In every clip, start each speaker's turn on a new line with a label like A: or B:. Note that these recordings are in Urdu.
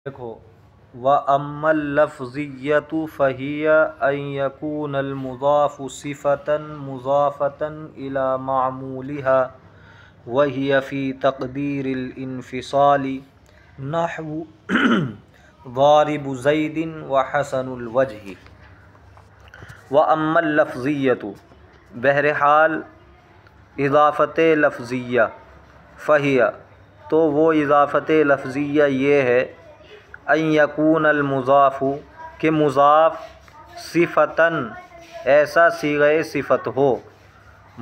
A: دیکھو، وَأَمَّا اللَّفْظِيَّةُ فَهِيَ أَن يَكُونَ الْمُضَافُ صِفَةً مُضَافَةً إِلَى مَعْمُولِهَا وَهِيَ فِي تَقْدِيرِ الْإِنْفِصَالِ نَحْوُ ضَارِبُ زَيْدٍ وَحَسَنُ الْوَجْهِ۔ وَأَمَّا اللَّفْظِيَّةُ، بہرحال اضافت لفظیہ، فَهِيَ تو وہ اضافت لفظیہ یہ ہے، ان یکون المضاف کہ مضاف صفتاً ایسا صیغہ صفت ہو،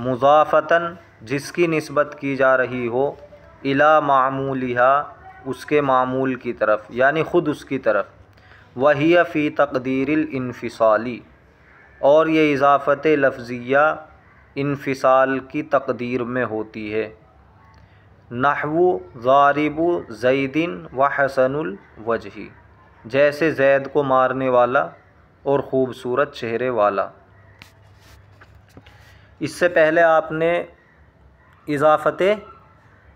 A: مضافتاً جس کی نسبت کی جا رہی ہو، الی معمولها اس کے معمول کی طرف یعنی خود اس کی طرف، وہی فی تقدیر الانفصال اور یہ اضافت لفظیہ انفصال کی تقدیر میں ہوتی ہے، نحو ضارب زید وحسن الوجہ جیسے زید کو مارنے والا اور خوبصورت چہرے والا۔ اس سے پہلے آپ نے اضافت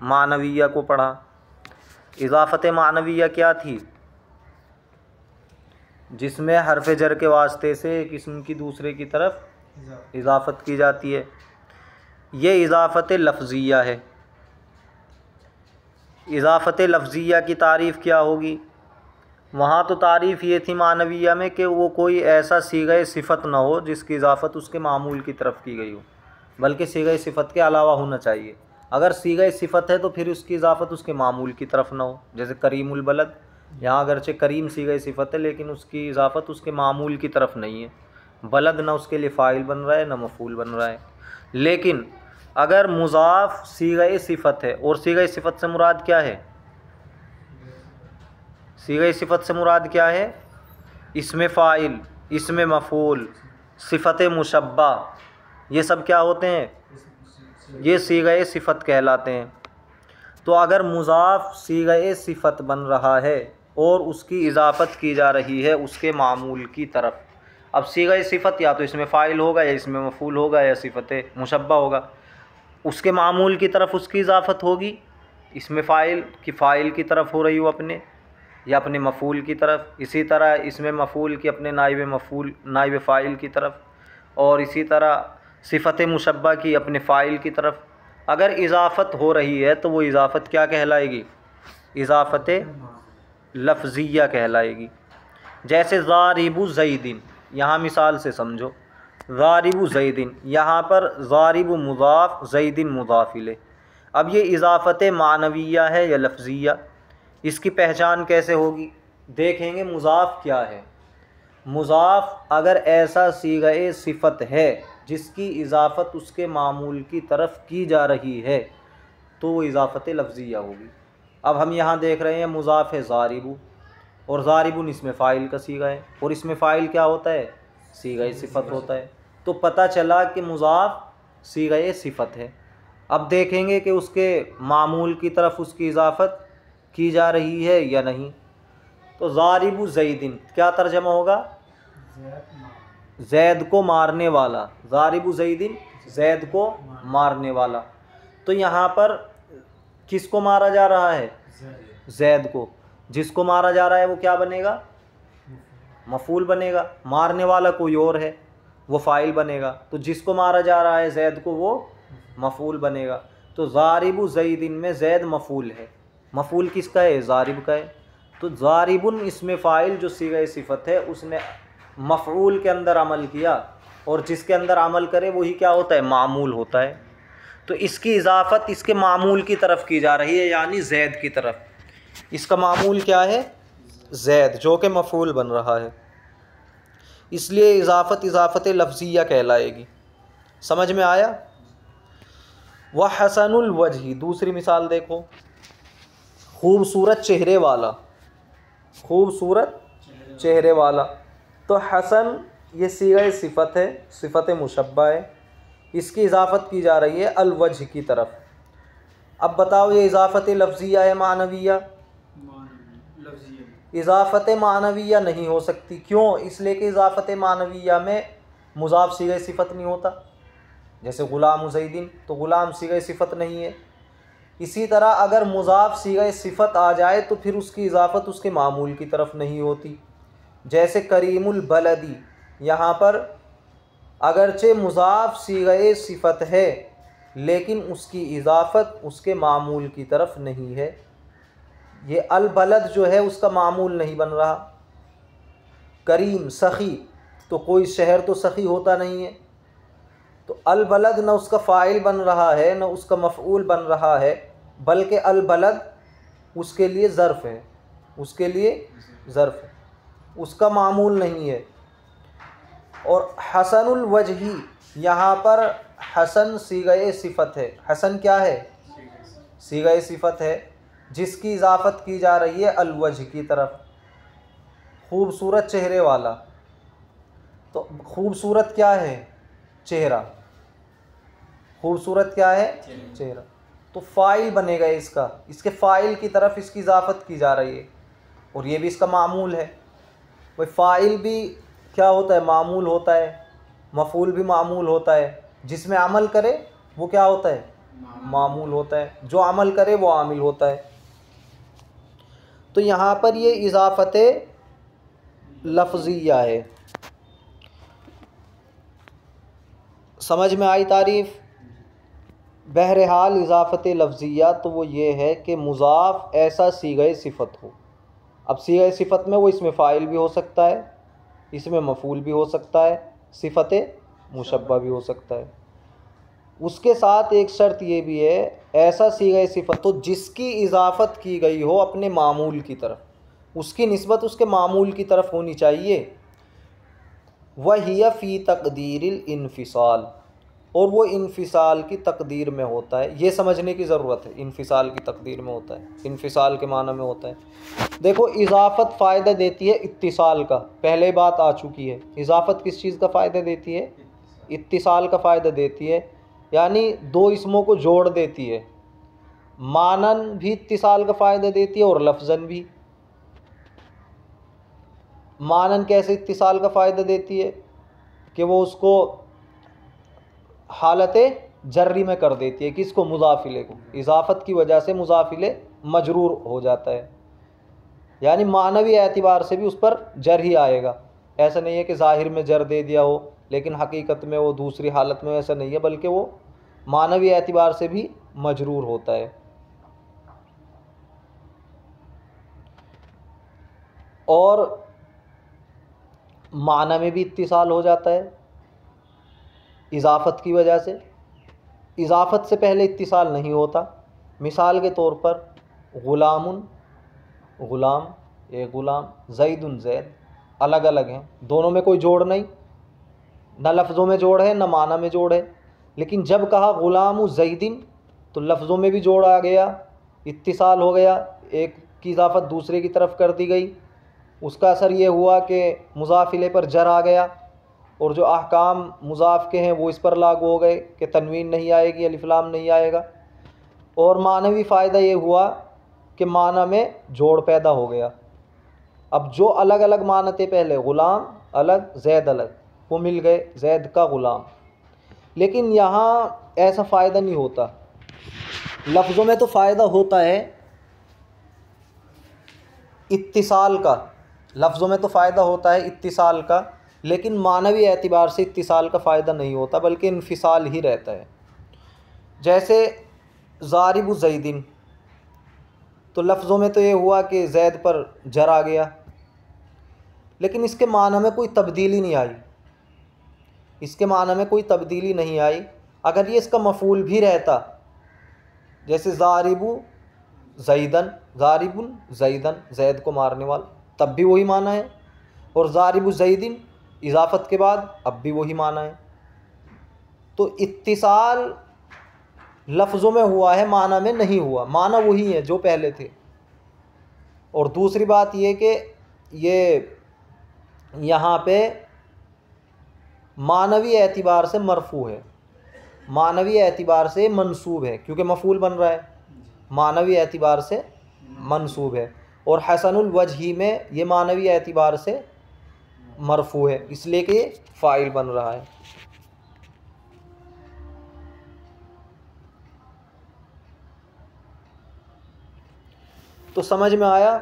A: معنویہ کو پڑھا۔ اضافت معنویہ کیا تھی؟ جس میں حرف جر کے واسطے سے ایک اسم کی دوسرے کی طرف اضافت کی جاتی ہے، یہ اضافت لفظیہ ہے۔ اضافت لفظیہ کی تعریف کیا ہوگی؟ وہاں تو تعریف یہ تھی معنویہ میں کہ وہ کوئی ایسا صیغہ صفت نہ ہو جس کی اضافت اس کے معمول کی طرف کی گئی ہو، بلکہ صیغہ صفت کے علاوہ ہونا چاہیے۔ اگر صیغہ صفت ہے تو پھر اس کی اضافت اس کے معمول کی طرف نہ ہو، جیسے کریم البلد، یہاں اگرچہ کریم صیغہ صفت ہے لیکن اس کی اضافت اس کے معمول کی طرف نہیں ہے، بلد نہ اس کے لیے فاعل بن رہا ہے نہ مفعول بن رہا ہے۔ لیکن اگر مضاف صیغہ صفت ہے، اور صیغہ صفت سے مراد کیا ہے؟ صیغہ صفت سے مراد کیا ہے؟ اسم فاعل، اسم مفعول، صفت مشبہ، یہ سب کیا ہوتے ہیں؟ یہ صیغہ صفت کہلاتے ہیں۔ تو اگر مضاف صیغہ صفت بن رہا ہے اور اس کی اضافت کی جا رہی ہے اس کے معمول کی طرف، اب صیغہ صفت یا تو اسم فاعل ہوگا یا اسم مفعول ہوگا یا صفت مشبہ ہوگا، اس کے معمول کی طرف اس کی اضافت ہوگی، اسم فاعل کی طرف ہو رہی ہو اپنے یا اپنے مفعول کی طرف، اسی طرح اسم مفعول کی اپنے نائب فاعل کی طرف، اور اسی طرح صفت مشبہ کی اپنے فاعل کی طرف۔ اگر اضافت ہو رہی ہے تو وہ اضافت کیا کہلائے گی؟ اضافت لفظیہ کہلائے گی۔ جیسے ضارب زید، یہاں مثال سے سمجھو، ضارب زید، یہاں پر ضارب مضاف زید مضاف الیہ۔ اب یہ اضافت معنویہ ہے یا لفظیہ؟ اس کی پہچان کیسے ہوگی؟ دیکھیں گے مضاف کیا ہے۔ مضاف اگر ایسا صیغہ صفت ہے جس کی اضافت اس کے معمول کی طرف کی جا رہی ہے تو وہ اضافت لفظیہ ہوگی۔ اب ہم یہاں دیکھ رہے ہیں مضاف ہے ضارب، اور ضارب اسم فاعل کا صیغہ ہے، اور اسم فاعل کیا ہوتا ہے؟ صیغہ صفت ہوتا ہے۔ تو پتہ چلا کہ مضاف صیغہ صفت ہے۔ اب دیکھیں گے کہ اس کے معمول کی طرف اس کی اضافت کی جا رہی ہے یا نہیں۔ تو ضارب زید کیا ترجمہ ہوگا؟ زید کو مارنے والا، ضارب زید زید کو مارنے والا۔ تو یہاں پر کس کو مارا جا رہا ہے؟ زید کو۔ جس کو مارا جا رہا ہے وہ کیا بنے گا؟ مفعول بنے گا۔ مارنے والا کوئی اور ہے، وہ فاعل بنے گا۔ تو جس کو مارا جا رہا ہے زید کو، وہ مفعول بنے گا۔ تو ضارب زید میں زید مفعول ہے، مفعول کس کا ہے؟ ضارب کا ہے۔ تو ضارب اسم فاعل جو صیغہ صفت ہے اس نے مفعول کے اندر عمل کیا، اور جس کے اندر عمل کرے وہی کیا ہوتا ہے؟ معمول ہوتا ہے۔ تو اس کی اضافت اس کے معمول کی طرف کی جا رہی ہے، یعنی زید کی طرف۔ اس کا معمول کیا ہے؟ زید، جو کہ مفعول بن رہا ہے۔ اس لیے اضافت لفظیہ کہلائے گی۔ سمجھ میں آیا؟ وحسن الوجہ، دوسری مثال دیکھو، خوبصورت چہرے والا، خوبصورت چہرے والا۔ تو حسن یہ صیغہ صفت ہے، صفت مشبہ ہے، اس کی اضافت کی جا رہی ہے الوجہ کی طرف۔ اب بتاؤ یہ اضافت لفظیہ ہے معنویہ؟ اضافت معنویہ نہیں ہو سکتی۔ کیوں؟ اس لیے کہ اضافت معنویہ میں مضاف صیغہ صفت نہیں ہوتا۔ جیسے غلام زید، تو غلام صیغہ صفت نہیں ہے۔ اسی طرح اگر مضاف صیغہ صفت آ جائے تو پھر اس کی اضافت اس کے معمول کی طرف نہیں ہوتی. جیسے کریم البلدی، یہاں پر اگرچہ مضاف صیغہ صفت ہے لیکن اس کی اضافت اس کے معمول کی طرف نہیں ہے. یہ البلد جو ہے اس کا معمول نہیں بن رہا. کریم سخی، تو کوئی شہر تو سخی ہوتا نہیں ہے، تو البلد نہ اس کا فاعل بن رہا ہے نہ اس کا مفعول بن رہا ہے، بلکہ البلد اس کے لیے ظرف ہے، اس کے لیے ظرف ہے، اس کا معمول نہیں ہے. اور حسن الوجہی، یہاں پر حسن صیغہ صفت ہے. حسن کیا ہے؟ صیغہ صفت ہے جس کی اضافت کی جا رہی ہے الوجہ کی طرف، خوبصورت چہرے والا. تو خوبصورت کیا ہے؟ چہرہ. خوبصورت کیا ہے؟ چہرہ. تو فاعل بنے گا اس کا، اس کے فاعل کی طرف اس کی اضافت کی جا رہی ہے، اور یہ بھی اس کا معمول ہے. وہ فاعل بھی کیا ہوتا ہے؟ معمول ہوتا ہے. مفعول بھی معمول ہوتا ہے. جس میں عمل کرے وہ کیا ہوتا ہے؟ معمول ہوتا ہے. جو عمل کرے وہ عامل ہوتا ہے. تو یہاں پر یہ اضافت لفظیہ ہے. سمجھ میں آئی تعریف؟ بہرحال اضافت لفظیہ تو وہ یہ ہے کہ مضاف ایسا صیغہ صفت ہو. اب صیغہ صفت میں وہ اس میں فاعل بھی ہو سکتا ہے، اس میں مفعول بھی ہو سکتا ہے، صفت مشبہ بھی ہو سکتا ہے. اس کے ساتھ ایک شرط یہ بھی ہے، ایسا صیغہ صفت ہو جس کی اضافت کی گئی ہو اپنے معمول کی طرف، اس کی نسبت اس کے معمول کی طرف ہونی چاہیے. وَهِيَ فِي تَقْدِيرِ الْانفصال، اور وہ انفصال کی تقدیر میں ہوتا ہے. یہ سمجھنے کی ضرورت ہے، انفصال کی تقدیر میں ہوتا ہے، انفصال کے معنی میں ہوتا ہے. دیکھو اضافت فائدہ دیتی ہے اتصال کا، پہلے بات آ چکی ہے. اضافت کس چیز کا فائدہ دیتی ہے؟ اتصال کا فائدہ دیتی ہے، یعنی دو اسموں کو جوڑ دیتی ہے. مانن بھی اتصال کا فائدہ دیتی ہے اور لفظاً بھی. مانن کیسے اتصال کا فائدہ دیتی ہے؟ کہ وہ اس کو حالت جری میں کر دیتی ہے. کس کو؟ مضافلے کو. اضافت کی وجہ سے مضافلے مجرور ہو جاتا ہے، یعنی معنوی اعتبار سے بھی اس پر جر ہی آئے گا. ایسا نہیں ہے کہ ظاہر میں جر دے دیا ہو لیکن حقیقت میں وہ دوسری حالت میں ایسا نہیں ہے، بلکہ وہ معنوی اعتبار سے بھی مجرور ہوتا ہے. اور معنی میں بھی اتصال ہو جاتا ہے اضافت کی وجہ سے. اضافت سے پہلے اتصال نہیں ہوتا. مثال کے طور پر غلام، غلام، ایک غلام، زید، زید، الگ الگ ہیں، دونوں میں کوئی جوڑ نہیں، نہ لفظوں میں جوڑ ہے نہ معنی میں جوڑ ہے. لیکن جب کہا غلام زیدن تو لفظوں میں بھی جوڑ آ گیا، اتصال ہو گیا، ایک کی اضافت دوسرے کی طرف کر دی گئی. اس کا اثر یہ ہوا کہ مضافلے پر جر آ گیا، اور جو احکام مضاف کے ہیں وہ اس پر لاگو ہو گئے کہ تنوین نہیں آئے گی، الف لام نہیں آئے گا. اور معنوی فائدہ یہ ہوا کہ معنی میں جوڑ پیدا ہو گیا. اب جو الگ الگ معنی تھے پہلے، غلام الگ زید الگ، وہ مل گئے، زید کا غلام. لیکن یہاں ایسا فائدہ نہیں ہوتا. لفظوں میں تو فائدہ ہوتا ہے اتصال کا، لفظوں میں تو فائدہ ہوتا ہے اتصال کا، لیکن معنوی اعتبار سے اتصال کا فائدہ نہیں ہوتا بلکہ انفصال ہی رہتا ہے. جیسے ضارب زیدن، تو لفظوں میں تو یہ ہوا کہ زید پر جر آ گیا، لیکن اس کے معنی میں کوئی تبدیلی نہیں آئی، اس کے معنی میں کوئی تبدیلی نہیں آئی. اگر یہ اس کا مفعول بھی رہتا، جیسے ضارب زیدن، ضارب زیدن، زید کو مارنے والا، تب بھی وہی معنی ہے. اور ضارب زیدن اضافت کے بعد اب بھی وہی معنی ہے. تو اتصال لفظوں میں ہوا ہے، معنی میں نہیں ہوا. معنی وہی ہے جو پہلے تھے. اور دوسری بات یہ کہ یہ یہاں پہ معنوی اعتبار سے مرفوع ہے، معنوی اعتبار سے منصوب ہے، کیونکہ مفعول بن رہا ہے، معنوی اعتبار سے منصوب ہے. اور حسن الوجہی میں یہ معنوی اعتبار سے مرفوع ہے، اس لیے کہ یہ فاعل بن رہا ہے. تو سمجھ میں آیا،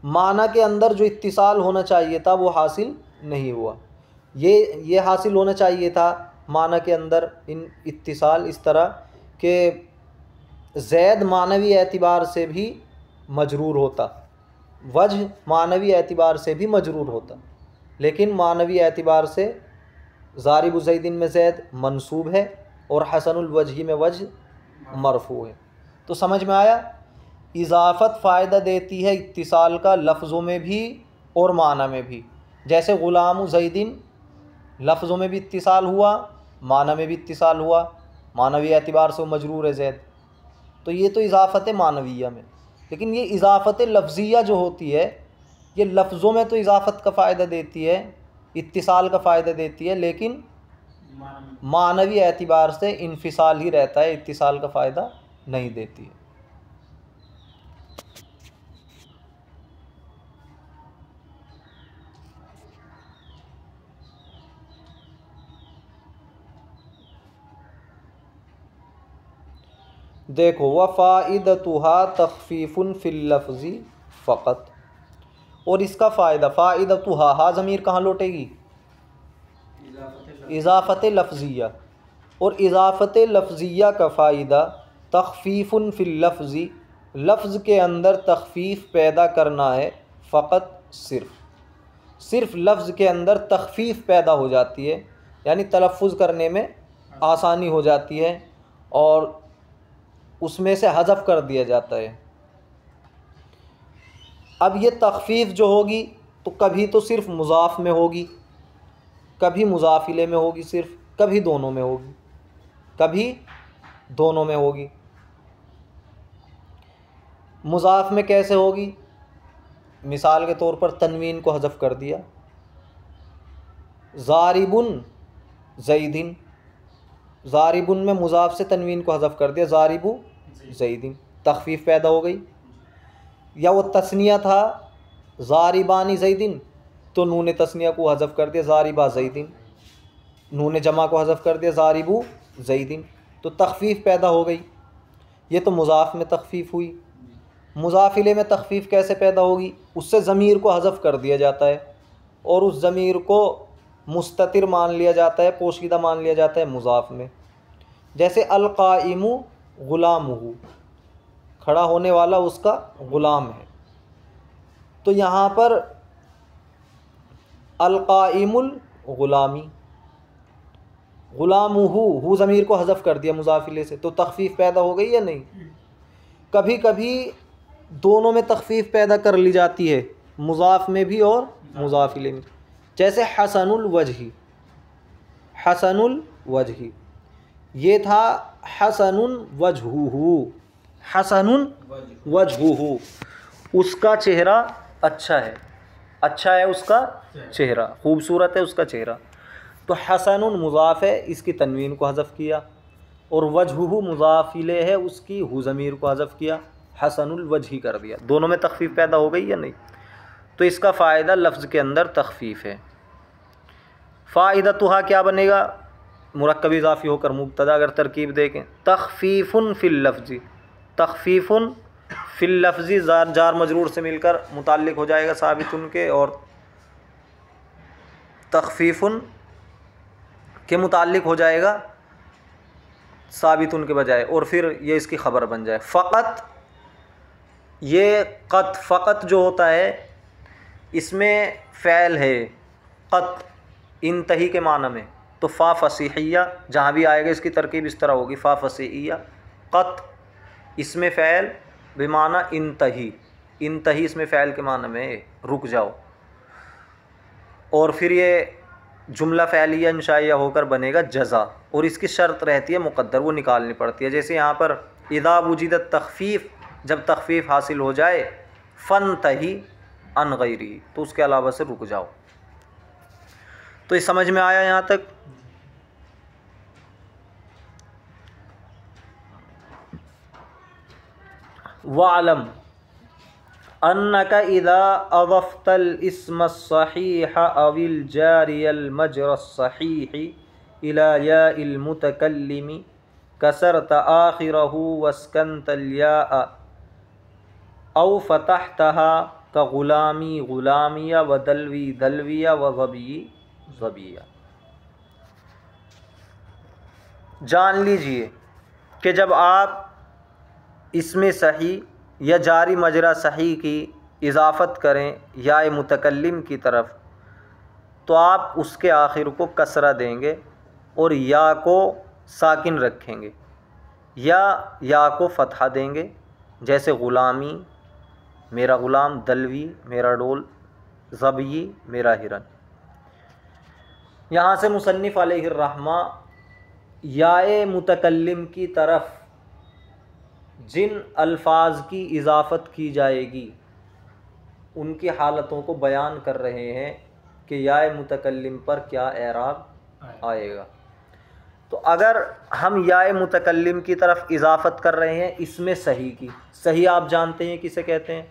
A: معنی کے اندر جو اتصال ہونا چاہیے تھا وہ حاصل نہیں ہوا، یہ حاصل ہونا چاہیے تھا معنی کے اندر ان اتصال، اس طرح کہ زید معنوی اعتبار سے بھی مجرور ہوتا، وجہ معنوی اعتبار سے بھی مجرور ہوتا، لیکن معنوی اعتبار سے ضارب زیدن میں زید منصوب ہے اور حسن الوجہ میں وجہ مرفوع ہے۔ تو سمجھ میں آیا، اضافت فائدہ دیتی ہے اتصال کا لفظوں میں بھی اور معنی میں بھی، جیسے غلام زیدن لفظوں میں بھی اتصال ہوا، معنی میں بھی اتصال ہوا، معنوی اعتبار سے وہ مجرور ہے زید، تو یہ تو اضافت معنویہ میں۔ لیکن یہ اضافت لفظیہ جو ہوتی ہے، یہ لفظوں میں تو اضافت کا فائدہ دیتی ہے، اتصال کا فائدہ دیتی ہے، لیکن معنوی اعتبار سے انفصال ہی رہتا ہے، اتصال کا فائدہ نہیں دیتی ہے۔ دیکھو وَفَائِدَتُهَا تَخْفِيفٌ فِي اللَّفْظِ فقط، اور اس کا فائدہ فائدتها، ہا ضمیر کہاں لوٹے گی؟ اضافت لفظیہ، اور اضافت لفظیہ کا فائدہ تخفیف فی اللفظ، لفظ کے اندر تخفیف پیدا کرنا ہے، فقط صرف لفظ کے اندر تخفیف پیدا ہو جاتی ہے، یعنی تلفظ کرنے میں آسانی ہو جاتی ہے اور اس میں سے حذف کر دیا جاتا ہے۔ اب یہ تخفیف جو ہوگی تو کبھی تو صرف مضاف میں ہوگی، کبھی مضاف الیہ میں ہوگی، صرف کبھی دونوں میں ہوگی، کبھی دونوں میں ہوگی۔ مضاف میں کیسے ہوگی؟ مثال کے طور پر تنوین کو حذف کر دیا، ضاربن زیدن، ضاربن میں مضاف سے تنوین کو حذف کر دیا، ضارب زیدن، تخفیف پیدا ہو گئی۔ یا وہ تثنیہ تھا ضاربان زیدن، تو نون تثنیہ کو حذف کر دیا، ضاربہ زیدن، نون جمع کو حذف کر دیا، ضارب زیدن، تو تخفیف پیدا ہو گئی۔ یہ تو مضاف میں تخفیف ہوئی۔ مضاف الیہ میں تخفیف کیسے پیدا ہوگی؟ اس سے ضمیر کو حذف کر دیا جاتا ہے اور اس ضمیر کو مستتر مان لیا جاتا ہے، پوشیدہ مان لیا جاتا ہے مضاف میں، جیسے القائم غلامہ، کھڑا ہونے والا اس کا غلام ہے۔ تو یہاں پر القائم الغلامی، غلامہ، ہو ضمیر کو حذف کر دیا مضاف الیہ سے، تو تخفیف پیدا ہو گئی یا نہیں؟ کبھی کبھی دونوں میں تخفیف پیدا کر لی جاتی ہے، مضاف میں بھی اور مضاف الیہ میں، جیسے حسن الوجہ، حسن الوجہ، یہ تھا حسن وجہہ، حسن وجہہ، اس کا چہرہ اچھا ہے، اچھا ہے اس کا چہرہ، خوبصورت ہے اس کا چہرہ، تو حسن مضاف ہے، اس کی تنوین کو حذف کیا، اور وجہہ مضاف الیہ ہے، اس کی ہو ضمیر کو حذف کیا، حسن الوجہ کر دیا۔ دونوں میں تخفیف پیدا ہو گئی یا نہیں؟ تو اس کا فائدہ لفظ کے اندر تخفیف ہے۔ فائدتها کیا بنے گا؟ مرکب اضافی ہو کر مبتدا، اگر ترکیب دیکھیں، تخفیف فی اللفظ، تخفیف فی اللفظ جار مجرور سے مل کر متعلق ہو جائے گا ثابت ان کے، اور تخفیف کے متعلق ہو جائے گا ثابت ان کے بجائے، اور پھر یہ اس کی خبر بن جائے۔ فقط، یہ قط، فقط جو ہوتا ہے اس میں فعل ہے قط، انتہی کے معنی میں، تو فا فصیحیہ جہاں بھی آئے گا اس کی ترکیب اس طرح ہوگی، فا فصیحیہ قط، اس میں فعل بمعنی انتہی، انتہی اس میں فعل کے معنی میں رک جاؤ، اور پھر یہ جملہ فعلیہ انشائیہ ہو کر بنے گا جزا، اور اس کی شرط رہتی ہے مقدر، وہ نکالنی پڑتی ہے، جیسے یہاں پر اذا وجدت تخفیف، جب تخفیف حاصل ہو جائے، فانتہی عن غیرہ، تو اس کے علاوہ سے رک جاؤ۔ تو یہ سمجھ میں آیا یہاں تک؟ وَعْلَمْ أَنَّكَ إِذَا أَضَفْتَ الْإِسْمَ الصَّحِيحَ أَوِ الْجَارِيَ الْمَجْرَى الصَّحِيحِ إِلَى يَاءِ الْمُتَكَلِّمِ كَسَرْتَ آخِرَهُ وَاسْكَنْتَ الْيَاءَ او فتحتہا کا غلامی غلامیہ و دلوی دلویہ و ظبی ظبیہ۔ جان لیجئے کہ جب آپ اسم صحیح یا جاری مجرا صحیح کی اضافت کریں یا متکلم کی طرف تو آپ اس کے آخر کو کسرہ دیں گے اور یا کو ساکن رکھیں گے یا کو فتحہ دیں گے، جیسے غلامی میرا غلام، دلوی میرا ڈول، ظبی میرا ہرن۔ یہاں سے مصنف علیہ الرحمہ یا متکلم کی طرف جن الفاظ کی اضافت کی جائے گی ان کی حالتوں کو بیان کر رہے ہیں کہ یا متکلم پر کیا اعراب آئے گا۔ تو اگر ہم یا متکلم کی طرف اضافت کر رہے ہیں اسم صحیح کی، صحیح آپ جانتے ہیں کسے کہتے ہیں؟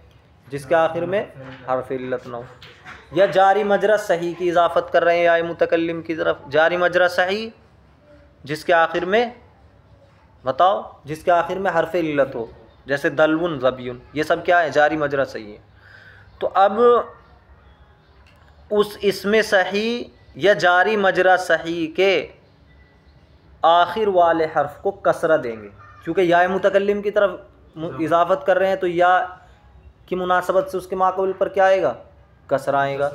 A: جس کے آخر میں حرف علت نہ ہو۔ یا جاری مجرا صحیح کی اضافت کر رہے ہیں یا متکلم کی طرف، جاری مجرا صحیح جس کے آخر میں بتاؤ، جس کے آخر میں حرف علت ہو، جیسے دلون ظبیون، یہ سب کیا ہے؟ جاری مجرا صحیح ہے۔ تو اب اس اسم صحیح یا جاری مجرا صحیح کے آخر والے حرف کو کسرہ دیں گے، کیونکہ یا متکلم کی طرف اضافت کر رہے ہیں تو یا کی مناسبت سے اس کے ماقبل پر کیا آئے گا؟ کسرہ آئے گا۔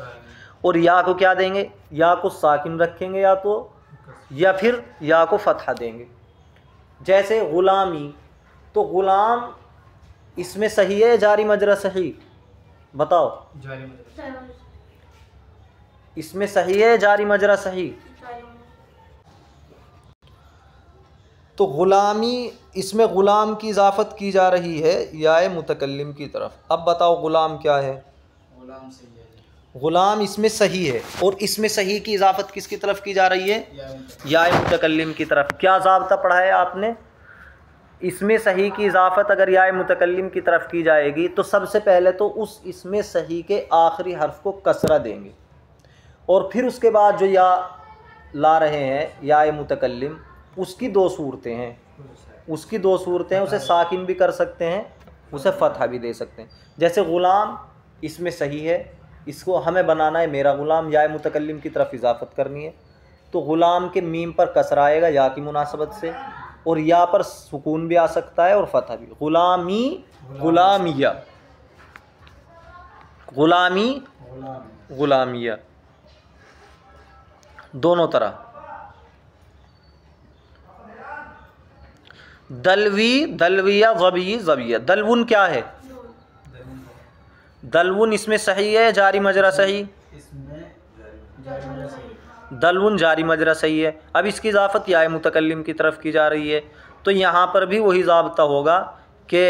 A: اور یا کو کیا دیں گے؟ یا کو ساکن رکھیں گے یا پھر یا کو فتحہ دیں گے۔ جیسے غلامی، تو غلام اس میں صحیح ہے جاری مجرا صحیح؟ بتاؤ، اس میں صحیح ہے جاری مجرا صحیح؟ تو غلامی اس میں غلام کی اضافت کی جا رہی ہے یا متکلم کی طرف۔ اب بتاؤ غلام کیا ہے؟
B: غلام صحیح ہے،
A: غلام اس میں صحیح ہے، اور اس میں صحیح کی اضافت کس کی طرف کی جا رہی ہے؟ یا متکلم کی طرف۔ کیا ضابطہ پڑھا ہے آپ نے؟ اس میں صحیح کی اضافت اگر یا متکلم کی طرف کی جائے گی تو سب سے پہلے تو اس اسم صحیح کے آخری حرف کو کسرہ دیں گے، اور پھر اس کے بعد جو یا لا رہے ہیں یا متکلم، اس کی دو صورتیں ہیں، اسے ساکن بھی کر سکتے ہیں، اسے فتحہ بھی دے سکتے ہیں۔ جیسے غلام اس میں صحیح ہے، اس کو ہمیں بنانا ہے میرا غلام، یا متکلم کی طرف اضافت کرنی ہے، تو غلام کے میم پر کسرہ آئے گا یا کی مناسبت سے، اور یا پر سکون بھی آ سکتا ہے اور فتحہ بھی۔ غلامی غلامیہ، غلامی غلامیہ، دونوں طرح۔ دلوی دلویہ ظبی ظبیہ۔ دلون کیا ہے؟ دلون اس میں صحیح ہے جاری مجرا صحیح؟ دلون جاری مجرا صحیح ہے۔ اب اس کی اضافت یا متکلم کی طرف کی جا رہی ہے، تو یہاں پر بھی وہی ضابطہ ہوگا کہ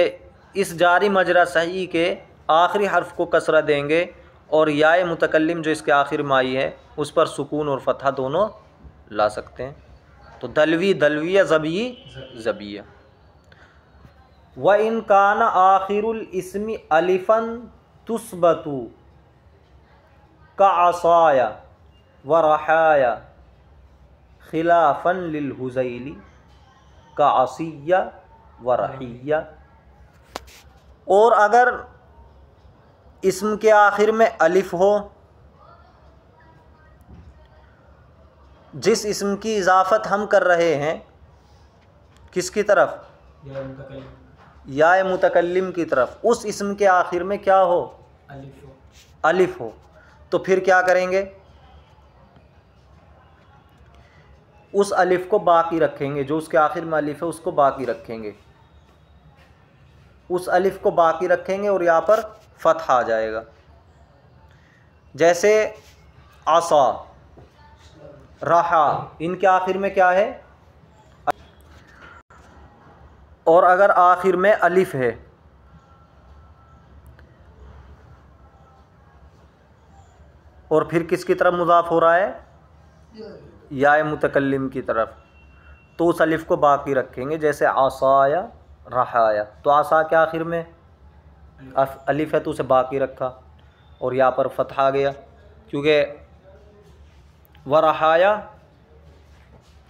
A: اس جاری مجرا صحیح کے آخری حرف کو کسرہ دیں گے، اور یا متکلم جو اس کے آخر میں آئی ہے اس پر سکون اور فتحہ دونوں لا سکتے ہیں۔ تو دلوی دلویہ ظبی ظبیہ۔ وَإِنْ كَانَ آخِرُ الْإِسْمِ أَلِفًا تُثْبَتُ كَعَصَايَ وَرَحَايَ خِلَافًا لِلْهُذَيْلِ كَعَصِيَّ وَرَحِيَّ۔ اور اگر اسم کے آخر میں الف ہو، جس اسم کی اضافت ہم کر رہے ہیں کس کی طرف؟ یا متکلم کی طرف، اس اسم کے آخر میں کیا ہو؟ الف ہو، تو پھر کیا کریں گے؟ اس الف کو باقی رکھیں گے، جو اس کے آخر میں الف ہے اس کو باقی رکھیں گے، اس الف کو باقی رکھیں گے اور یہاں پر فتح آ جائے گا۔ جیسے عصا، رہا، ان کے آخر میں کیا ہے؟ اور اگر آخر میں الف ہے اور پھر کس کی طرف مضاف ہو رہا ہے؟ یا متکلم کی طرف، تو اس الف کو باقی رکھیں گے، جیسے عصایا رہایا، تو عصا کے آخر میں الف ہے تو اسے باقی رکھا اور یہاں پر فتح آ گیا، کیونکہ ورہایا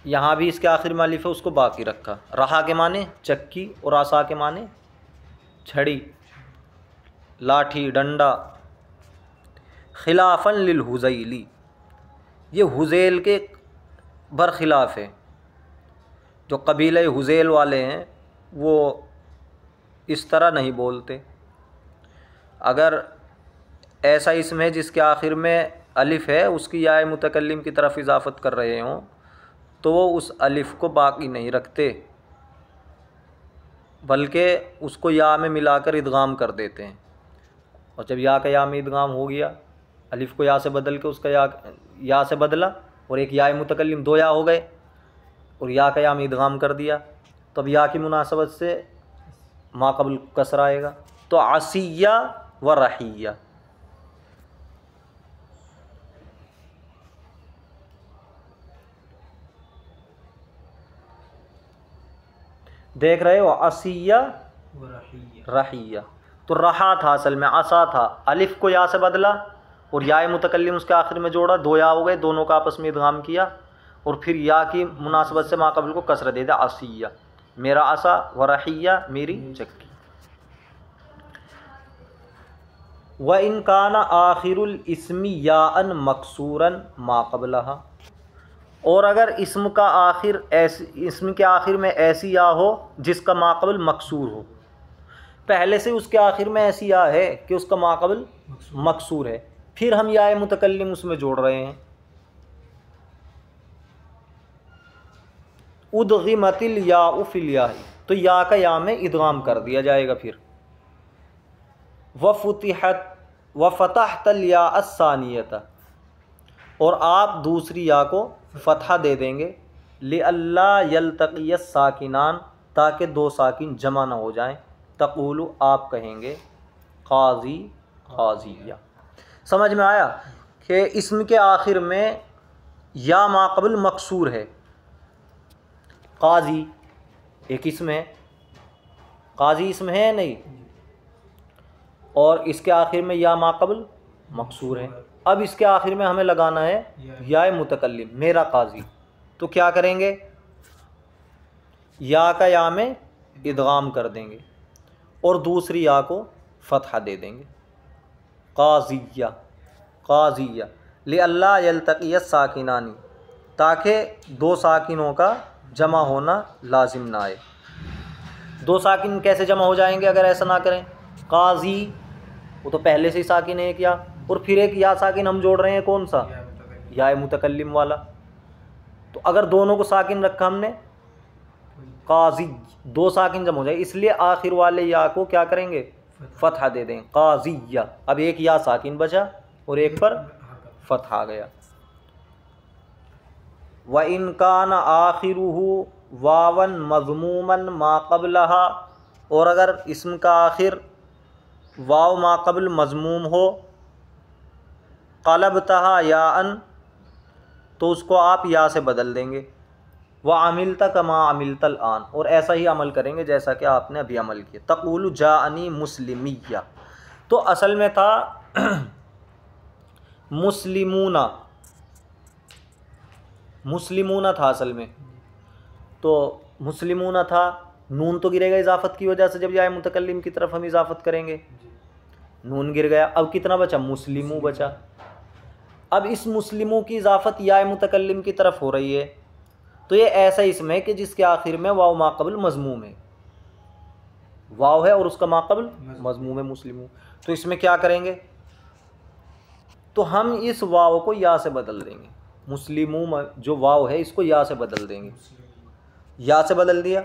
A: یہاں بھی اس کے آخر میں الف ہے اس کو باقی رکھا۔ رہا کے معنی چکی اور عصا کے معنی چھڑی، لاٹھی ڈنڈا، خلافاً للحذیلی، یہ حذیل کے برخلاف ہے. جو قبیلہ حذیل والے ہیں وہ اس طرح نہیں بولتے. اگر ایسا اسم ہے جس کے آخر میں الف ہے، اس کی یا متکلم کی طرف اضافت کر رہے ہوں تو وہ اس الف کو باقی نہیں رکھتے، بلکہ اس کو یا میں ملا کر ادغام کر دیتے ہیں. اور جب یا کا یا میں ادغام ہو گیا، الف کو یا سے بدل کے اس کا یا سے بدلا، اور ایک یا متکلم دو یا ہو گئے اور یا کا یا میں ادغام کر دیا، تو اب یا کی مناسبت سے ما قبل کسر آئے گا. تو عصیہ و رحیہ. دیکھ رہے ہو، عصیہ رحیہ. تو رہا تھا اصل میں عصا تھا، الف کو یا سے بدلا اور یا متکلم اس کے آخر میں جوڑا، دو یا ہو گئے، دونوں کا آپس میں ادغام کیا اور پھر یا کی مناسبت سے ما قبل کو کسر دے دیا، عصیہ، میرا عصا، و رحیہ، میری چکی. وَإِنْ كَانَ آخِرُ الْإِسْمِ يَاءً مَكْسُورًا مَا قَبْلَهَا، اور اگر اسم کا آخر اسم کے آخر میں ایسی یا ہو جس کا ما قبل مکسور ہو، پہلے سے اس کے آخر میں ایسی یا ہے کہ اس کا ما قبل مکسور ہے، پھر ہم یا متکلم اس میں جوڑ رہے ہیں. ادغمت الیاء فی الیاء، تو یا کا یا میں ادغام کر دیا جائے گا. پھر وفتحت الیاء الثانیۃ، اور آپ دوسری یا کو فتحہ دے دیں گے، لئلا یلتقی الساکنان، تاکہ دو ساکن جمع نہ ہو جائیں. تقول، آپ کہیں گے، قاضی قاضیہ. سمجھ میں آیا کہ اسم کے آخر میں یا ما قبل مکسور ہے. قاضی ایک اسم ہے، قاضی اسم ہے نہیں، اور اس کے آخر میں یا ما قبل مکسور ہے. اب اس کے آخر میں ہمیں لگانا ہے یا متکلم، میرا قاضی. تو کیا کریں گے؟ یا کا یا میں ادغام کر دیں گے اور دوسری یا کو فتحہ دے دیں گے، قاضیہ قاضیہ، لئلا یلتقی الساکنان، تاکہ دو ساکنوں کا جمع ہونا لازم نہ آئے. دو ساکن کیسے جمع ہو جائیں گے اگر ایسا نہ کریں؟ قاضی، وہ تو پہلے سے ہی ساکن ہے ایک یا، اور پھر ایک یا ساکن ہم جوڑ رہے ہیں، کون سا؟ یا متکلم والا. تو اگر دونوں کو ساکن رکھا ہم نے، قاضی، دو ساکن جمع ہو جائے، اس لیے آخر والے یا کو کیا کریں گے؟ فتحہ دے دیں، قاضیہ. اب ایک یا ساکن بچا اور ایک پر فتح آ گیا. وَإِنْ كَانَ آخِرُهُ وَاوًا مَضْمُومًا مَا قَبْلَهَا، اور اگر اسم کا آخر واو ما قبل مضموم ہو، قلبتها یاءً، تو اس کو آپ یا سے بدل دیں گے. وَعَمِلْتَ كَمَا عَمِلْتَ الْآن، اور ایسا ہی عمل کریں گے جیسا کہ آپ نے ابھی عمل کیا. تقول جاءنی مسلمیہ، تو اصل میں تھا مسلمون، مسلمون تھا اصل میں. تو مسلمون تھا، نون تو گرے گا اضافت کی وجہ سے، جب یا متکلم کی طرف ہم اضافت کریں گے، نون گر گیا. اب کتنا بچا؟ مسلمو بچا. اب اس مسلمو کی اضافت یا متکلم کی طرف ہو رہی ہے، تو یہ ایسا اسم ہے کہ جس کے آخر میں واو ما قبل مضموم ہے، واو ہے اور اس کا ما قبل مضموم ہے، مسلمو. تو اس میں کیا کریں گے؟ تو ہم اس واو کو یا سے بدل دیں گے، مسلمو جو واو ہے اس کو یا سے بدل دیں گے، یا سے بدل دیا،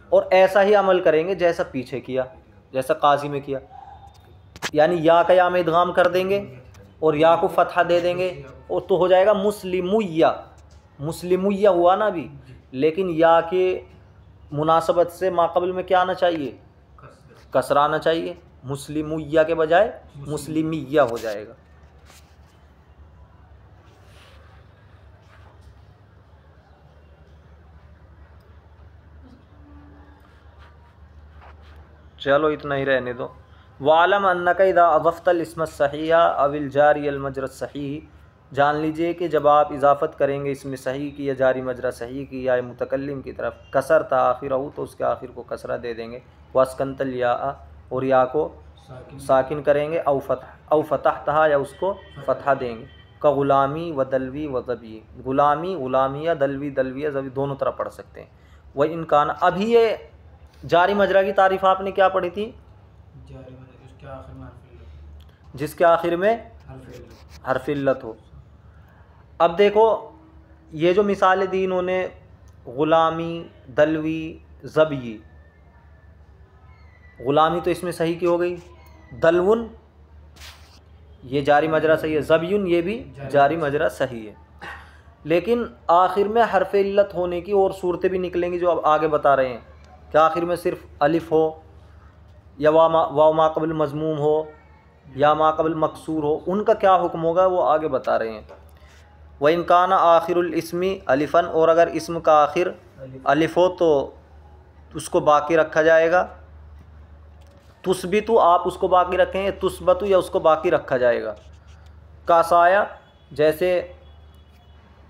A: اور ایسا ہی عمل کریں گے جیسا پیچھے کیا، جیسا قاضی میں کیا. یعنی یا کا یا میں ادغام کر دیں گے اور یا کو فتحہ دے دیں گے، اور تو ہو جائے گا مسلمیہ. مسلمیہ ہوا نا ابھی، لیکن یا کے مناسبت سے ما قبل میں کیا آنا چاہیے؟ کسر آنا چاہیے. مسلمیہ کے بجائے مسلمیہ ہو جائے گا. چلو اتنا ہی رہنے دو. وَعْلَمْ أَنَّكَ إِذَا أَضَفْتَ الْإِسْمَ الصَّحِيحَ أَوِ الْجَارِيَ الْمَجْرَى الصَّحِيحِ، جان لیجئے کہ جب آپ اضافت کریں گے اسم صحیح کی یا جاری مجرا صحیح کی یا متکلم کی طرف، کسر تا آخرہ، تو اس کے آخر کو کسرہ دے دیں گے. وَاسْكَنْتَ الْيَاءَ، اور یا کو ساکن کریں گے، او فتحتہا یا اس کو فتحہ دیں گے، کا غلامی و دلوی و ذبی، غلامی غلامیہ، دلوی دلویہ، ذبی دونوں طرح پڑھ سکتے ہیں۔ وہ انکان، ابھی یہ جاری مجرا کی تعریف آپ نے کیا پڑھی تھی؟ جس کے آخر میں حرف علت ہو۔ اب دیکھو یہ جو مثالیں دی انہوں نے، غلامی، دلوی، ذبی، غلامی تو اس میں صحیح کی ہو گئی، دلون یہ جاری مجرا صحیح ہے، ذبیون یہ بھی جاری مجرا صحیح ہے، لیکن آخر میں حرف علت ہونے کی اور صورتیں بھی نکلیں گی جو اب آگے بتا رہے ہیں، کہ آخر میں صرف الف ہو یا واو ما قبل مضموم ہو یا ما قبل مکسور ہو، ان کا کیا حکم ہوگا وہ آگے بتا رہے ہیں۔ وَإِنْ كَانَ آخِرُ الْإِسْمِ الفن، اور اگر اسم کا آخر الف ہو تو اس کو باقی رکھا جائے گا، تثبتو آپ اس کو باقی رکھیں گے، تثبتو یا اس کو باقی رکھا جائے گا، کاسایا جیسے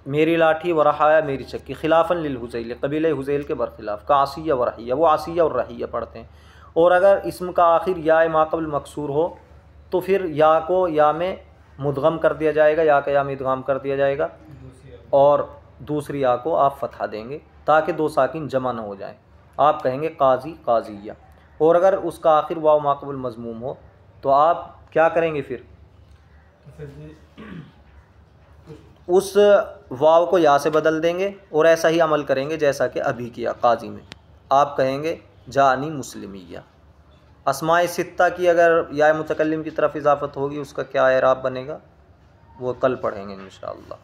A: میری لاٹھی، ورحایا میری چکی، خلافاً للحذیل قبیلہ حذیل کے برخلاف، کعصیہ ورحیہ وہ عصیہ اور رحیہ پڑھتے ہیں۔ اور اگر اسم کا آخر یا ما قبل مکسور ہو تو پھر یا کو یا میں مدغم کر دیا جائے گا، یا کا یا میں ادغام کر دیا جائے گا، اور دوسری یا کو آپ فتحہ دیں گے تاکہ دو ساکن جمع نہ ہو جائیں، آپ کہیں گے قاضی قاضیہ۔ اور اگر اس کا آخر واو ما قبل مضموم ہو تو آپ کیا کریں گے؟ پھر اس واو کو یا سے بدل دیں گے اور ایسا ہی عمل کریں گے جیسا کہ ابھی کیا قاضی میں، آپ کہیں گے جانی مسلمیہ۔ اسماء ستہ کی اگر یا متکلم کی طرف اضافت ہوگی اس کا کیا اعراب بنے گا وہ کل پڑھیں گے انشاءاللہ۔